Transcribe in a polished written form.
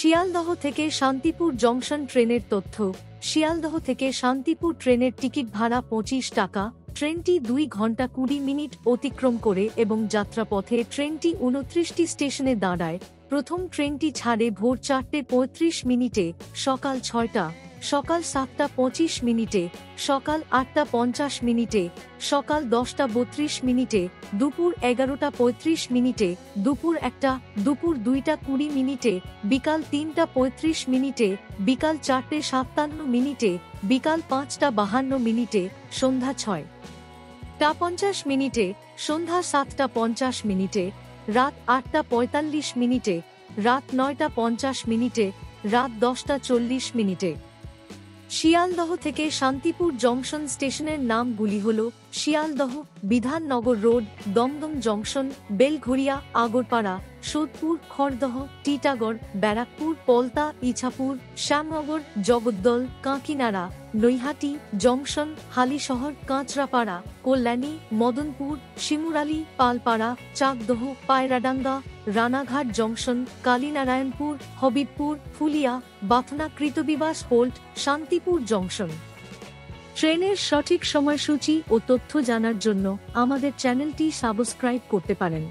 শিয়ালদহ থেকে শান্তিপুর জংশন ট্রেনের তথ্য। শিয়ালদহ থেকে শান্তিপুর ট্রেনের টিকিট ভাড়া 25 টাকা। ট্রেনটি 2 ঘন্টা 20 মিনিট অতিক্রম করে এবং যাত্রাপথে ট্রেনটি 29টি স্টেশনে দাঁড়ায়। প্রথম ট্রেনটি ছাড়ে ভোর 4:35 মিনিটে, সকাল 6টা, সকাল 7:25 মিনিটে, সকাল 8:50 মিনিটে, সকাল 10:32 মিনিটে, দুপুর 11:35 মিনিটে, দুপুর 1টা, দুপুর 2:20 মিনিটে, বিকাল 3:35 মিনিটে, বিকাল 4:57 মিনিটে, বিকাল 5:52 মিনিটে, সন্ধ্যা 6টা 50 মিনিটে, সন্ধ্যা 7:50 মিনিটে, রাত 8:45 মিনিটে, রাত 9:50 মিনিটে, রাত 10:40 মিনিটে। শিয়ালদহ থেকে শান্তিপুর জংশন স্টেশনের নামগুলি হল শিয়ালদহ, বিধাননগর রোড, দমদম জংশন, বেলঘরিয়া, আগরপাড়া, সোদপুর, খড়দহ, টিটাগড়, ব্যারাকপুর, পলতা, ইছাপুর, শ্যামনগর, জগদ্দল, কাঁকিনাড়া, Naihati junction, Halisahar, Kanchrapara, Kalyani, Madanpur, Simurali, Palpara, Chakdaha, Payradanga, Ranaghat junction, Kalinarayanpur, Habibpur, Phulia, Bathna, Krittibas halt, Shantipur junction. ট্রেনের সঠিক সময়সূচি ও তথ্য জানার জন্য আমাদের চ্যানেলটি সাবস্ক্রাইব করতে পারেন।